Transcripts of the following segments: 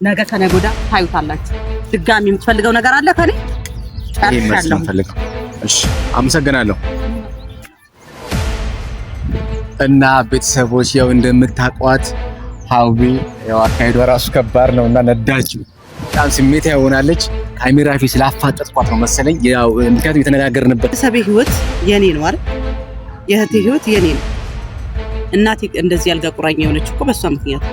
ነገ ከነገ ወዲያ ታዩታላችሁ። ድጋሚ የምትፈልገው ነገር አለ ከኔ? ጨርሻለሁ። እሺ አመሰግናለሁ። እና ቤተሰቦች ያው እንደምታቋት ሀዊ ያው አካሄዷ ራሱ ከባድ ነውና ነዳች በጣም ስሜታዊ ሆናለች። ካሜራ ፊት ስላፋጠጥኳት ነው መሰለኝ ያው ምክንያቱም የተነጋገርንበት ቤተሰቤ ህይወት የኔ ነው አይደል? የእህቴ ህይወት የኔ ነው። እናቴ እንደዚህ ያልጋ ቁራኛ የሆነች እኮ በሷ ምክንያት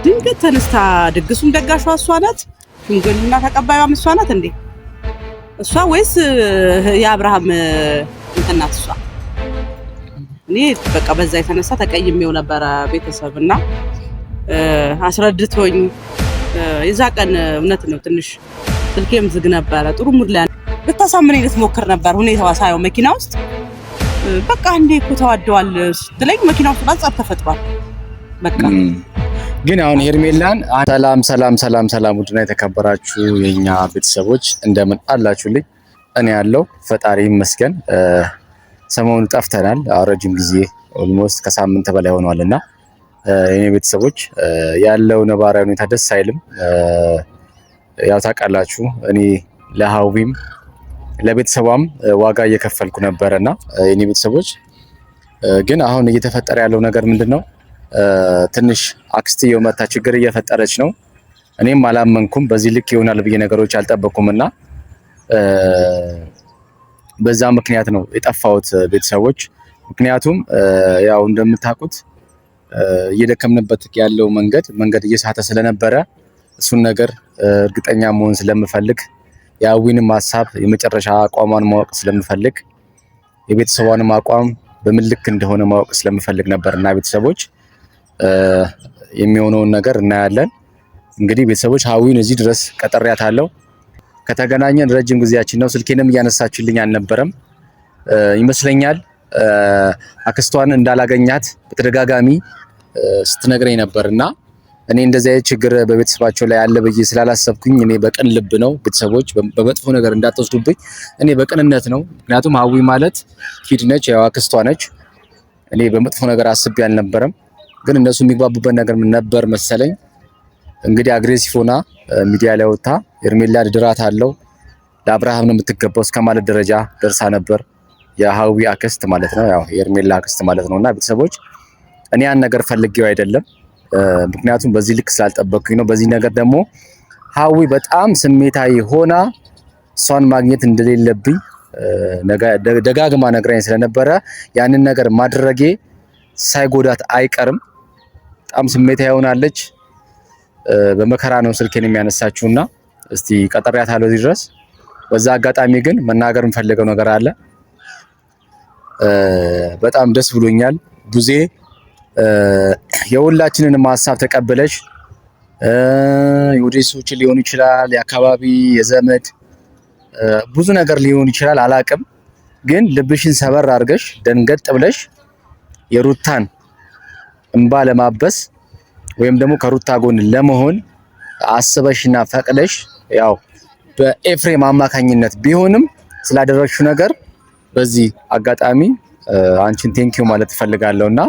ድንገት ተነስታ ድግሱም ደጋሿ እሷ ናት፣ ሽምግልና ተቀባዩም እሷ ናት እንዴ? እሷ ወይስ የአብርሃም እንትን ናት እሷ? እኔ በቃ በዛ የተነሳ ተቀይሜው ነበረ ቤተሰብና አስረድቶኝ የዛ ቀን እውነት ነው ትንሽ ስልኬም ዝግ ነበረ። ጥሩ ሙድ ላይ ልታሳምነኝ ልትሞክር ነበር ሁኔታዋ ሳየው መኪና ውስጥ በቃ እንዴ እኮ ተዋደዋል ስትለኝ መኪና ውስጥ ጸብ ተፈጥሯል። በቃ ግን አሁን ሄርሜላን ሰላም ውድና የተከበራችሁ የኛ ቤተሰቦች እንደምን አላችሁልኝ? እኔ ያለው ፈጣሪ ይመስገን። ሰሞኑን ጠፍተናል ረጅም ጊዜ ኦልሞስት ከሳምንት በላይ ሆኗልና የኔ ቤተሰቦች ያለው ነባራዊ ሁኔታ ደስ አይልም። ያው ታውቃላችሁ እኔ ለሀዊም ለቤተሰቧም ዋጋ እየከፈልኩ ነበርና የኔ ቤተሰቦች ግን አሁን እየተፈጠረ ያለው ነገር ምንድነው? ትንሽ አክስትየው መታ ችግር እየፈጠረች ነው። እኔም አላመንኩም በዚህ ልክ ይሆናል ብዬ ነገሮች አልጠበቅኩምና በዛ ምክንያት ነው የጠፋሁት ቤተሰቦች። ምክንያቱም ያው እንደምታውቁት እየደከምንበት ያለው መንገድ እየሳተ ስለነበረ እሱን ነገር እርግጠኛ መሆን ስለምፈልግ የሀዊንም ሐሳብ የመጨረሻ አቋሟን ማወቅ ስለምፈልግ የቤተሰቧንም አቋም በምን ልክ እንደሆነ ማወቅ ስለምፈልግ ነበርና ቤተሰቦች የሚሆነውን ነገር እናያለን። እንግዲህ ቤተሰቦች ሀዊን እዚህ ድረስ ቀጠሪያታለሁ። ከተገናኘን ረጅም ጊዜያችን ነው። ስልኬንም እያነሳችልኝ አልነበረም ይመስለኛል። አክስቷን እንዳላገኛት በተደጋጋሚ ስትነግረኝ ነበርና እኔ እንደዚህ አይነት ችግር በቤተሰባቸው ላይ አለ ብዬ ስላላሰብኩኝ እኔ በቅን ልብ ነው ቤተሰቦች በመጥፎ ነገር እንዳትወስዱብኝ እኔ በቅንነት ነው። ምክንያቱም ሀዊ ማለት ኪድ ነች፣ ያው አክስቷ ነች። እኔ በመጥፎ ነገር አስቤ አልነበረም። ግን እነሱ የሚግባቡበት ነገር ምን ነበር መሰለኝ እንግዲህ አግሬሲቭ ሆና ሚዲያ ላይ ወጣ ሄርሜላ ድራት አለው ለአብርሃም ነው የምትገባው እስከማለት ደረጃ ደርሳ ነበር። የሀዊ አክስት ማለት ነው፣ ያው ሄርሜላ አክስት ማለት ነውና ቤተሰቦች እኔ ያን ነገር ፈልጌው አይደለም። ምክንያቱም በዚህ ልክ ስላልጠበቅኩኝ ነው። በዚህ ነገር ደግሞ ሀዊ በጣም ስሜታዊ ሆና እሷን ማግኘት እንደሌለብኝ ደጋግማ ነግራኝ ስለነበረ ያንን ነገር ማድረጌ ሳይጎዳት አይቀርም። በጣም ስሜታዊ ሆናለች። በመከራ ነው ስልኬን የሚያነሳችውና እስቲ ቀጠሪያታለሁ እዚህ ድረስ። በዛ አጋጣሚ ግን መናገር የምፈልገው ነገር አለ። በጣም ደስ ብሎኛል ቡዜ የሁላችንንም ሐሳብ ተቀበለሽ የወዴሶች ሊሆን ይችላል የአካባቢ የዘመድ ብዙ ነገር ሊሆን ይችላል አላቅም። ግን ልብሽን ሰበር አድርገሽ ደንገጥ ብለሽ የሩታን እንባ ለማበስ ወይም ደግሞ ከሩታ ጎን ለመሆን አስበሽና ፈቅደሽ ያው በኤፍሬም አማካኝነት ቢሆንም ስላደረግሽው ነገር በዚህ አጋጣሚ አንቺን ቴንኪው ማለት እፈልጋለሁና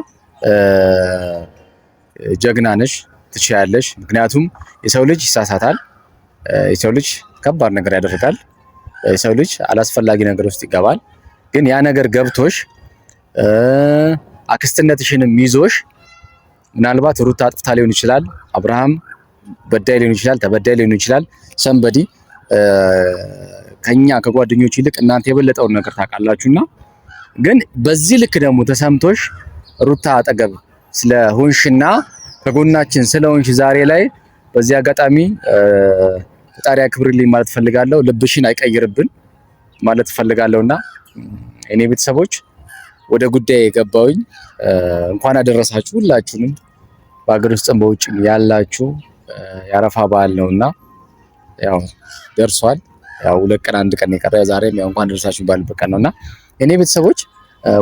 ጀግና ነሽ፣ ትችያለሽ። ምክንያቱም የሰው ልጅ ይሳሳታል፣ የሰው ልጅ ከባድ ነገር ያደርጋል፣ የሰው ልጅ አላስፈላጊ ነገር ውስጥ ይገባል። ግን ያ ነገር ገብቶሽ አክስትነትሽንም ይዞሽ ምናልባት ሩታ አጥፍታ ሊሆን ይችላል፣ አብርሃም በዳይ ሊሆን ይችላል፣ ተበዳይ ሊሆን ይችላል። ሰንበዲ ከኛ ከጓደኞች ይልቅ እናንተ የበለጠውን ነገር ታውቃላችሁና ግን በዚህ ልክ ደግሞ ተሰምቶሽ ሩታ አጠገብ ስለሆንሽና ከጎናችን ስለሆንሽ ዛሬ ላይ በዚህ አጋጣሚ ፈጣሪ ያክብርልኝ ማለት ፈልጋለሁ። ልብሽን አይቀይርብን ማለት ፈልጋለሁና እኔ ቤተሰቦች ወደ ጉዳይ የገባውኝ እንኳን አደረሳችሁ ሁላችሁንም በአገር ውስጥም በውጭም ያላችሁ ያረፋ በዓል ነውና ያው ደርሷል። ያው ሁለት ቀን አንድ ቀን የቀረ ዛሬም ያው እንኳን አደረሳችሁ ባልበት ቀን ነውና እኔ ቤተሰቦች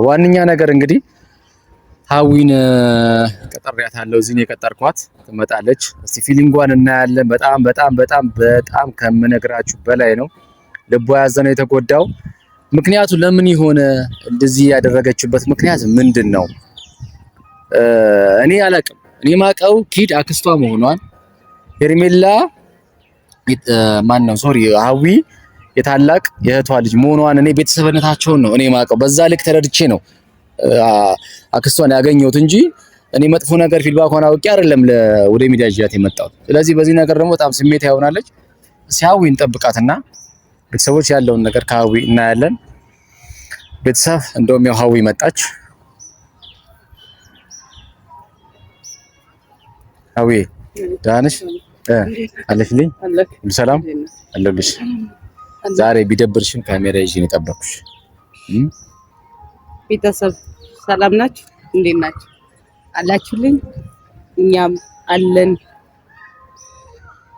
ዋንኛ ነገር እንግዲህ ሀዊን ቀጠሪያታለሁ። እዚህ ነው የቀጠርኳት፣ ትመጣለች። እስቲ ፊሊንጓን እናያለን። በጣም ከምነግራችሁ በላይ ነው ልቧ ያዘነው የተጎዳው። ምክንያቱ ለምን ይሆነ እንደዚህ ያደረገችበት ምክንያት ምንድነው? እኔ አላቅም። እኔ ማቀው ኪድ አክስቷ መሆኗን ሄርሜላ ማን ነው ሶሪ ሀዊ የታላቅ የእህቷ ልጅ መሆኗን እኔ ቤተሰብነታቸውን ነው እኔ ማቀው በዛ ልክ ተረድቼ ነው አክስቷን ያገኘሁት እንጂ እኔ መጥፎ ነገር ፊድባኳን አውቄ አይደለም ወደ ሚዲያ ይዣት የመጣሁት። ስለዚህ በዚህ ነገር ደግሞ በጣም ስሜት ያሆናለች። ሲያዊ እንጠብቃትና ቤተሰቦች ያለውን ነገር ከሀዊ እናያለን። ቤተሰብ እንደውም ያው ሀዊ መጣች። ሀዊ ደህና ነሽ? አለሽልኝ? ሰላም አለሁልሽ። ዛሬ ቢደብርሽም ካሜራ ይዤ ነው የጠበኩሽ። ቤተሰብ ሰላም ናችሁ? እንዴት ናችሁ? አላችሁልኝ? እኛም አለን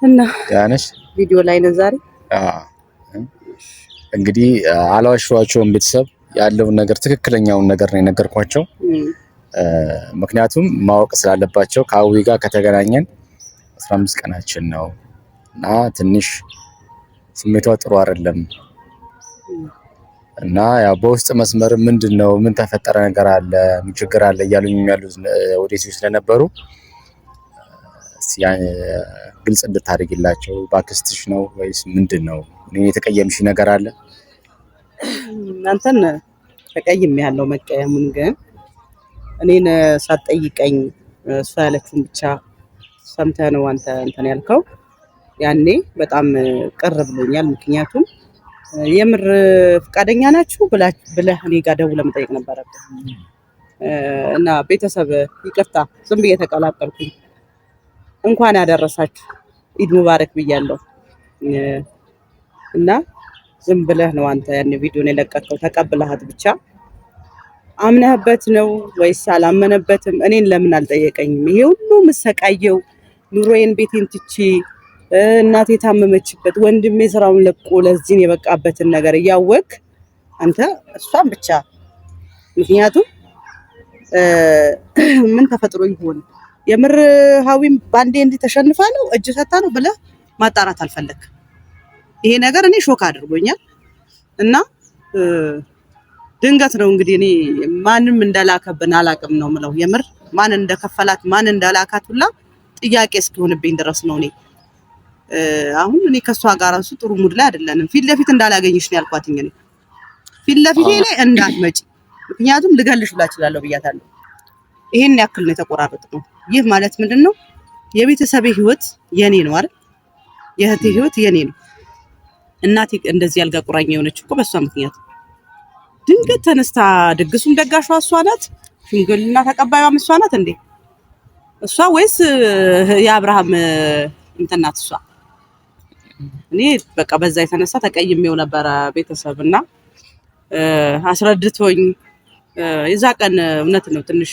እና ደህና ነሽ? ቪዲዮ ላይ ነው ዛሬ። እንግዲህ አላዋሽዋቸውም ቤተሰብ ያለውን ነገር ትክክለኛውን ነገር ነው የነገርኳቸው። ምክንያቱም ማወቅ ስላለባቸው ከሀዊ ጋር ከተገናኘን 15 ቀናችን ነው እና ትንሽ ስሜቷ ጥሩ አይደለም እና ያው በውስጥ መስመር ምንድነው ምን ተፈጠረ ነገር አለ ምን ችግር አለ እያሉኝ ያሉት ወዴት ስለነበሩ ግልጽ እንድታደርግላቸው ባክስትሽ ነው ወይስ ምንድነው? እኔ የተቀየምሽ ነገር አለ? አንተን ተቀይም ያለው መቀየሙን ግን እኔን ሳትጠይቀኝ እሷ ያለችውን ብቻ ሰምተህ ነው አንተ እንትን ያልከው። ያኔ በጣም ቅር ብሎኛል። ምክንያቱም የምር ፍቃደኛ ናችሁ ብለህ እኔ ጋር ደውለህ መጠየቅ ነበረብህ እና ቤተሰብ ይቅርታ ዝም ብዬ ተቀላቀልኩኝ። እንኳን ያደረሳችሁ ኢድ ሙባረክ ብያለሁ እና ዝም ብለህ ነው አንተ ያን ቪዲዮን የለቀቀው። ተቀብለሃት ብቻ አምነህበት ነው ወይስ አላመነበትም? እኔን ለምን አልጠየቀኝም? ይሄ ሁሉ መሰቃየው ኑሮዬን ቤቴን ትቼ እናቴ ታመመችበት ወንድሜ ስራውን ለቆ ለዚህ የበቃበትን ነገር እያወቅ አንተ እሷን ብቻ ምክንያቱም ምን ተፈጥሮ ይሆን የምር ሀዊም ባንዴ እንዲህ ተሸንፋ ነው እጅ ሰታ ነው ብለህ ማጣራት አልፈለክ። ይሄ ነገር እኔ ሾክ አድርጎኛል እና ድንገት ነው እንግዲህ እኔ ማንም እንደላከብን አላቅም ነው ምለው። የምር ማን እንደከፈላት ማን እንዳላካት ሁላ ጥያቄ እስኪሆንብኝ ድረስ ነው። እኔ አሁን እኔ ከሷ ጋር እሱ ጥሩ ሙድ ላይ አይደለንም። ፊት ለፊት እንዳላገኝሽ ነው ያልኳትኝ። እኔ ፊት ለፊቴ ላይ እንዳትመጪ ምክንያቱም ልገልሽ ብላ እችላለሁ ብያታለሁ። ይሄን ያክል ነው የተቆራረጥነው። ይህ ማለት ምንድነው? የቤተሰቤ ህይወት የኔ ነው አይደል? የእህቴ ህይወት የኔ ነው። እናቴ እንደዚህ ያልጋ ቁራኛ የሆነች እኮ በሷ ምክንያት ድንገት ተነስታ ድግሱም ደጋሿ እሷ ናት፣ ሽምግልና ተቀባዩም እሷ ናት እንዴ? እሷ ወይስ የአብርሃም እንትን ናት እሷ? እኔ በቃ በዛ የተነሳ ተቀይሜው ነበረ ቤተሰብና አስረድቶኝ የዛ ቀን እውነት ነው ትንሽ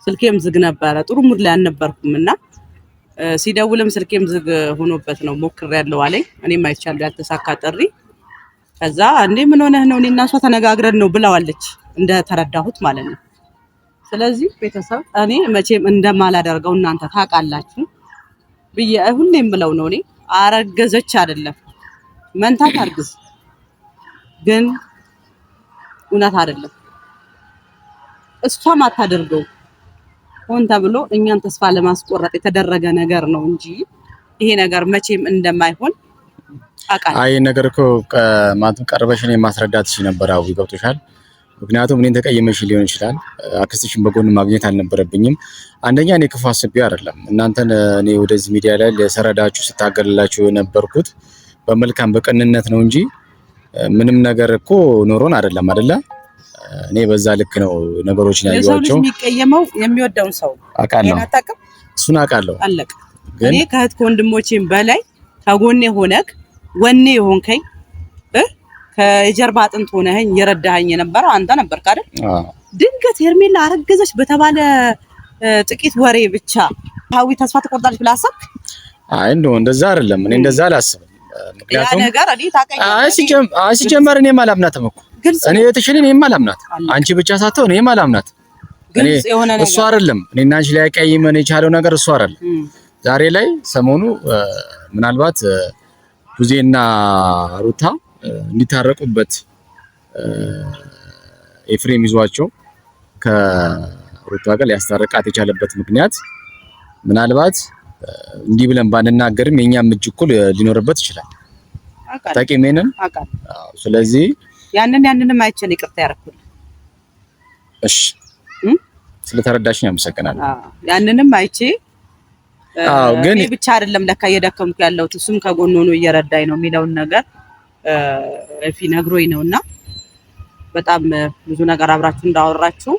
ስልኬም ዝግ ነበረ። ጥሩ ሙድ ላይ አልነበርኩም እና ሲደውልም ስልኬም ዝግ ሆኖበት ነው ሞክሬያለሁ አለኝ። እኔም አይቻለሁ ያልተሳካ ጥሪ። ከዛ እንዴ ምን ሆነህ ነው? እኔና እሷ ተነጋግረን ነው ብለዋለች እንደተረዳሁት ማለት ነው። ስለዚህ ቤተሰብ እኔ መቼም እንደማላደርገው እናንተ ታውቃላችሁ ብዬ ሁሌም ብለው ነው። እኔ አረገዘች አይደለም መንታት አርግዝ ግን እውነት አይደለም እሷም አታደርገው ሆን ተብሎ እኛን ተስፋ ለማስቆረጥ የተደረገ ነገር ነው እንጂ ይሄ ነገር መቼም እንደማይሆን አቃል። አይ ነገር እኮ ማለትም ቀርበሽ እኔን ማስረዳት እሺ ነበር። አው ይገብቶሻል። ምክንያቱም እኔን ተቀየመሽ ሊሆን ይችላል። አክስትሽን በጎን ማግኘት አልነበረብኝም። አንደኛ እኔ ክፉ አስቤ አይደለም እናንተን እኔ ወደዚህ ሚዲያ ላይ ለሰረዳችሁ ስታገልላችሁ የነበርኩት በመልካም በቅንነት ነው እንጂ ምንም ነገር እኮ ኖሮን አይደለም አይደለ? እኔ በዛ ልክ ነው ነገሮችን ያዩዋቸው። የሚቀየመው የሚወደውን ሰው አውቃለሁ። እሱን አውቃለሁ። አለቀ። እኔ ከእህት ከወንድሞቼም በላይ ከጎኔ ሆነክ ወኔ የሆንከኝ ከጀርባ አጥንት ሆነኸኝ የረዳኸኝ የነበረው አንተ ነበርክ አይደል? ድንገት ሄርሜላ አረገዘች በተባለ ጥቂት ወሬ ብቻ ሀዊ ተስፋ ትቆርጣለች ብለህ አሰብክ? አይ እንደው እንደዛ አይደለም። እኔ እንደዛ አላስብም። ምክንያቱም ያ ነገር እኔ ታውቀኛለህ። ሲጀመር እኔም አላምናትም እኮ እኔ የተሽኔ እኔም አላምናት። አንቺ ብቻ ሳትሆን እኔም አላምናት። እሱ አይደለም እኔና አንቺ ላይ ያቀይመን የቻለው ነገር እሱ አይደለም። ዛሬ ላይ ሰሞኑ ምናልባት ቡዜና ሩታ እንዲታረቁበት ኤፍሬም ይዟቸው ከሩታ ጋር ሊያስታርቃት የቻለበት ምክንያት ምናልባት እንዲህ ብለን ባንናገርም የኛም እጅ እኩል ሊኖርበት ይችላል። ታቂሜንን ስለዚህ ያንንም አይቼን ይቅርታ ያረኩኝ። እሺ ስለተረዳሽኝ አመሰግናለሁ። ያንንም አይቼ ግን ብቻ አይደለም ለካ እየደከምኩ ያለሁት እሱም ከጎን ሆኖ እየረዳኝ ነው የሚለውን ነገር እፊ ነግሮኝ ነውና በጣም ብዙ ነገር አብራችሁ እንዳወራችሁ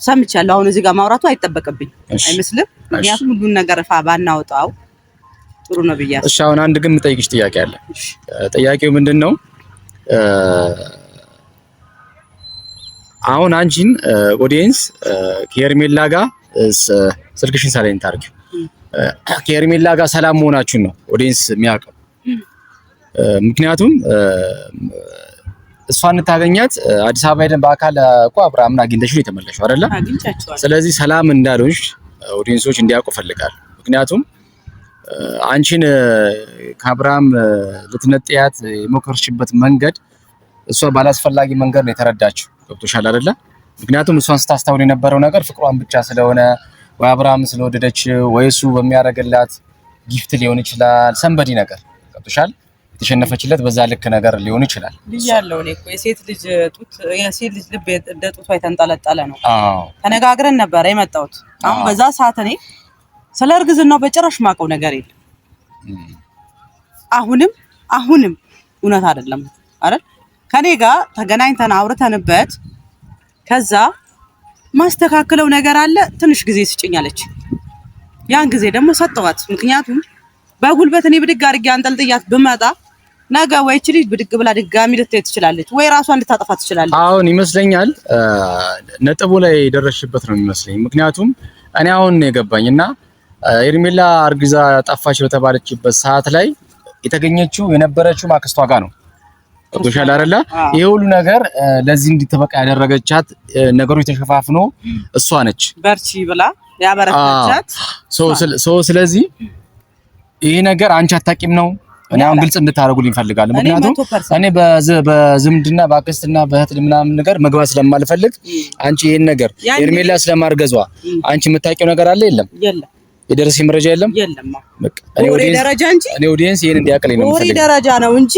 ሰምቻለሁ። አሁን እዚህ ጋር ማውራቱ አይጠበቅብኝ አይመስልም? ምክንያቱም ሁሉን ነገር ባናወጣው ጥሩ ነው ብዬ አስባለሁ። እሺ አሁን አንድ ግን የምጠይቅሽ ጥያቄ አለ። ጥያቄው ምንድነው? አሁን አንቺን ኦዲየንስ ከሄርሜላ ጋር ስልክሽን ሳይለንት አድርጊው። ከሄርሜላ ጋር ሰላም መሆናችሁን ነው ኦዲየንስ የሚያውቀው። ምክንያቱም እሷን ታገኛት አዲስ አበባ ሄደን በአካል እኮ አብርሃምን አግኝተሽ ነው የተመለሽው አይደለ? ስለዚህ ሰላም እንዳልሆንሽ ኦዲየንሶች እንዲያውቁ ፈልጋለሁ። ምክንያቱም አንቺን ከአብርሃም ልትነጥያት የሞከርሽበት መንገድ እሷ ባላስፈላጊ መንገድ ነው የተረዳችው። ገብቶሻል አይደለ? ምክንያቱም እሷን ስታስታውል የነበረው ነገር ፍቅሯን ብቻ ስለሆነ ወይ አብርሃም ስለወደደች ወይ እሱ በሚያደርግላት ጊፍት ሊሆን ይችላል። ሰንበዲ ነገር ገብቶሻል? የተሸነፈችለት በዛ ልክ ነገር ሊሆን ይችላል። ብያለሁ እኔ እኮ የሴት ልጅ ልብ እንደ ጡቷ የተንጠለጠለ ነው። ተነጋግረን ነበር የመጣሁት። አሁን በዛ ሰዓት እኔ ስለ እርግዝናው በጭራሽ ማውቀው ነገር የለም። አሁንም እውነት አይደለም አይደል? ከኔ ጋር ተገናኝተን አውርተንበት ከዛ ማስተካከለው ነገር አለ ትንሽ ጊዜ ስጭኛለች። ያን ጊዜ ደግሞ ሰጠዋት። ምክንያቱም በጉልበት እኔ ብድግ አድርጌ አንጠልጥያት ብመጣ ነገ ወይ እቺ ልጅ ብድግ ብላ ድጋሚ ልትሄድ ትችላለች፣ ወይ ራሷን ልታጠፋ ትችላለች። አሁን ይመስለኛል ነጥቡ ላይ የደረስሽበት ነው የሚመስለኝ። ምክንያቱም እኔ አሁን ነው የገባኝና ሄርሜላ አርግዛ ጠፋች በተባለችበት ሰዓት ላይ የተገኘችው የነበረችው ማክስቷ ጋር ነው። ገብቶሻል አይደለ? ይሄ ሁሉ ነገር ለዚህ እንድትበቃ ያደረገቻት ነገሮች ተሸፋፍኖ እሷ ነች በርቺ ብላ ያበረታቻት። ስለዚህ ይሄ ነገር አንቺ አታቂም ነው። እኔ አሁን ግልጽ እንድታረጉልኝ ፈልጋለሁ። ምክንያቱም እኔ በዝምድና በአክስትና በእህት ምናምን ነገር መግባት ስለማልፈልግ አንቺ ይሄን ነገር ሄርሜላ ስለማርገዟ አንቺ የምታቂው ነገር አለ? የለም። የደረሰኝ መረጃ የለም። በቃ እኔ ኦዲየንስ ይሄን እንዲያቀልኝ ነው የምፈልገው። ደረጃ ነው እንጂ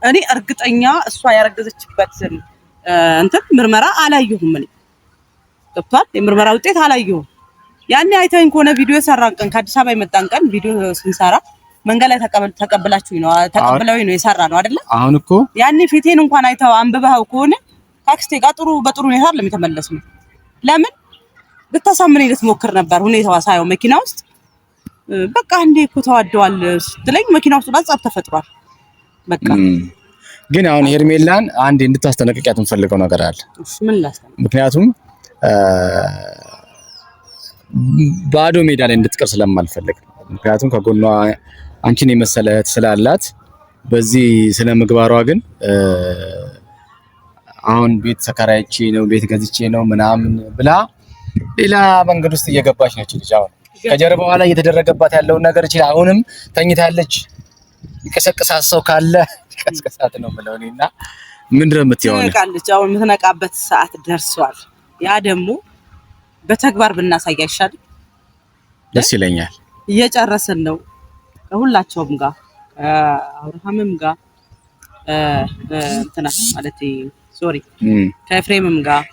እኔ እርግጠኛ እሷ ያረገዘችበት እንትን ምርመራ አላየሁም። እኔ ገብቷል። የምርመራ ውጤት አላየሁም። ያኔ አይተኝ ከሆነ ቪዲዮ የሰራን ቀን ከአዲስ አበባ የመጣን ቀን ቪዲዮ ስንሰራ መንገድ ላይ ተቀብለውኝ ነው የሰራ ነው አይደለ? አሁን እኮ ያኔ ፊቴን እንኳን አይተው አንብበው ከሆነ ታክስቴ ጋር በጥሩ ሁኔታ ለሚተመለስ ነው። ለምን ልታሳምነኝ ልትሞክር ነበር ሁኔታዋ ሳይሆን መኪና ውስጥ በቃ እንዴ እኮ ተዋደዋል ስትለኝ መኪና ውስጥ ጸብ ተፈጥሯል። በቃ ግን አሁን ሄርሜላን አንዴ እንድታስተነቅቂያት የምፈልገው ነገር አለ። ምን ላስተነቅቅ? ምክንያቱም ባዶ ሜዳ ላይ እንድትቀር ስለማልፈልግ። ምክንያቱም ከጎኗ አንቺን የመሰለ እህት ስላላት በዚህ ስለ ምግባሯ ግን አሁን ቤት ተከራይቼ ነው ቤት ገዝቼ ነው ምናምን ብላ ሌላ መንገድ ውስጥ እየገባች ነች ልጅ። አሁን ከጀርባዋ ላይ እየተደረገባት ያለውን ነገር እቺ አሁንም ተኝታለች። ይቀሰቅሳት ሰው ካለ ይቀሰቅሳት ነው የምለው እኔና ምንድነው የምትይው? ትነቃለች። አሁን የምትነቃበት ሰዓት ደርሷል። ያ ደግሞ በተግባር ብናሳይ አይሻልም? ደስ ይለኛል። እየጨረስን ነው ከሁላቸውም ጋር አብርሃምም ጋር እንትና ማለት ሶሪ ከኤፍሬምም ጋር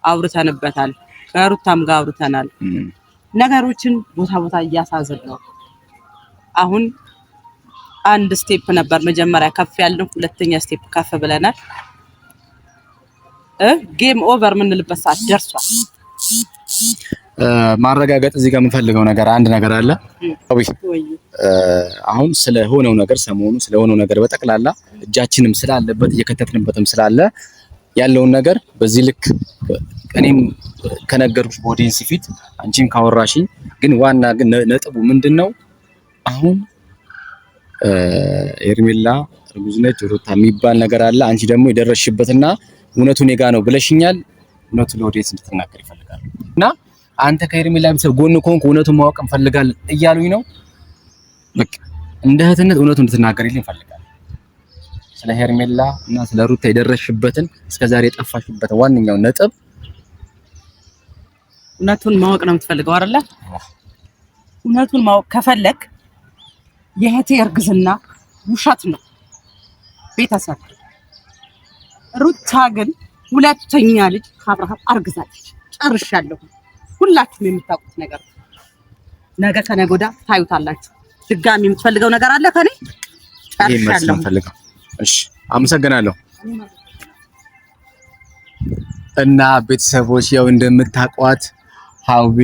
አውርተንበታል። ከሩታም ጋር አውርተናል። ነገሮችን ቦታ እያሳዘን ነው። አሁን አንድ ስቴፕ ነበር መጀመሪያ ከፍ ያልነው፣ ሁለተኛ ስቴፕ ከፍ ብለናል። ጌም ኦቨር የምንልበት ሰዓት ደርሷል። ማረጋገጥ እዚህ ጋር የምፈልገው ነገር አንድ ነገር አለ። አሁን ስለሆነው ነገር ሰሞኑ ስለሆነው ነገር በጠቅላላ እጃችንም ስላለበት እየከተትንበትም ስላለ ያለውን ነገር በዚህ ልክ እኔም ከነገርኩሽ በኦዲየንስ ፊት አንቺም ካወራሽኝ፣ ግን ዋና ግን ነጥቡ ምንድነው? አሁን ሄርሜላ እርጉዝ ነች ሩታ የሚባል ነገር አለ። አንቺ ደግሞ የደረስሽበትና እውነቱ እኔ ጋ ነው ብለሽኛል። እውነቱ ለኦዲየንስ እንድትናገር ይፈልጋል እና አንተ ከሄርሜላ ቤተሰብ ጎን ኮንክ እውነቱን ማወቅ እንፈልጋለን እያሉኝ ነው። በቃ እንደ እህትነት እውነቱን እንድትናገርልኝ ይፈልጋል። ስለ ሄርሜላ እና ስለ ሩታ የደረስሽበትን እስከዛሬ የጠፋሽበትን ዋነኛው ነጥብ እውነቱን ማወቅ ነው የምትፈልገው አይደለ? እውነቱን ማወቅ ከፈለክ የእህቴ እርግዝና ውሸት ነው። ቤተሰብ ሩታ ግን ሁለተኛ ልጅ ከአብርሃም አርግዛለች። ጨርሻለሁ። ሁላችሁም የምታውቁት ነገር ነገ ከነገ ወዲያ ታዩታላችሁ። ድጋሚ የምትፈልገው ነገር አለ ከኔ? ጨርሻለሁ። እሺ አመሰግናለሁ። እና ቤተሰቦች ያው እንደምታውቋት ሀዊ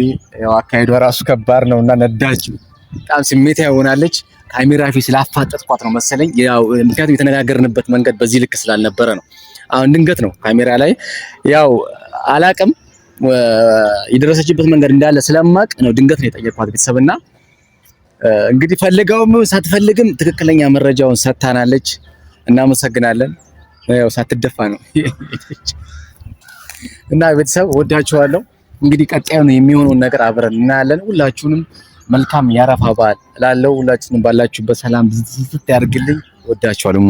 ያው አካሄዷ ራሱ ከባድ ነውና ነዳች በጣም ስሜታዊ ሆናለች። ካሜራ ፊት ስላፋጠጥኳት ነው መሰለኝ። ያው ምክንያቱም የተነጋገርንበት መንገድ በዚህ ልክ ስላልነበረ ነው። አሁን ድንገት ነው ካሜራ ላይ ያው አላቅም የደረሰችበት መንገድ እንዳለ ስለማቅ ነው ድንገት ነው የጠየቅኳት ቤተሰብና እንግዲህ ፈልገውም ሳትፈልግም ትክክለኛ መረጃውን ሰጥታናለች። እናመሰግናለን። ያው ሳትደፋ ነው እና ቤተሰብ ወዳችኋለሁ። እንግዲህ ቀጣዩ የሚሆነውን ነገር አብረን እናያለን። ሁላችሁንም መልካም ያረፋ በዓል እላለሁ። ሁላችሁንም ባላችሁበት ሰላም ዝዝት ያድርግልኝ። ወዳችኋለሁ።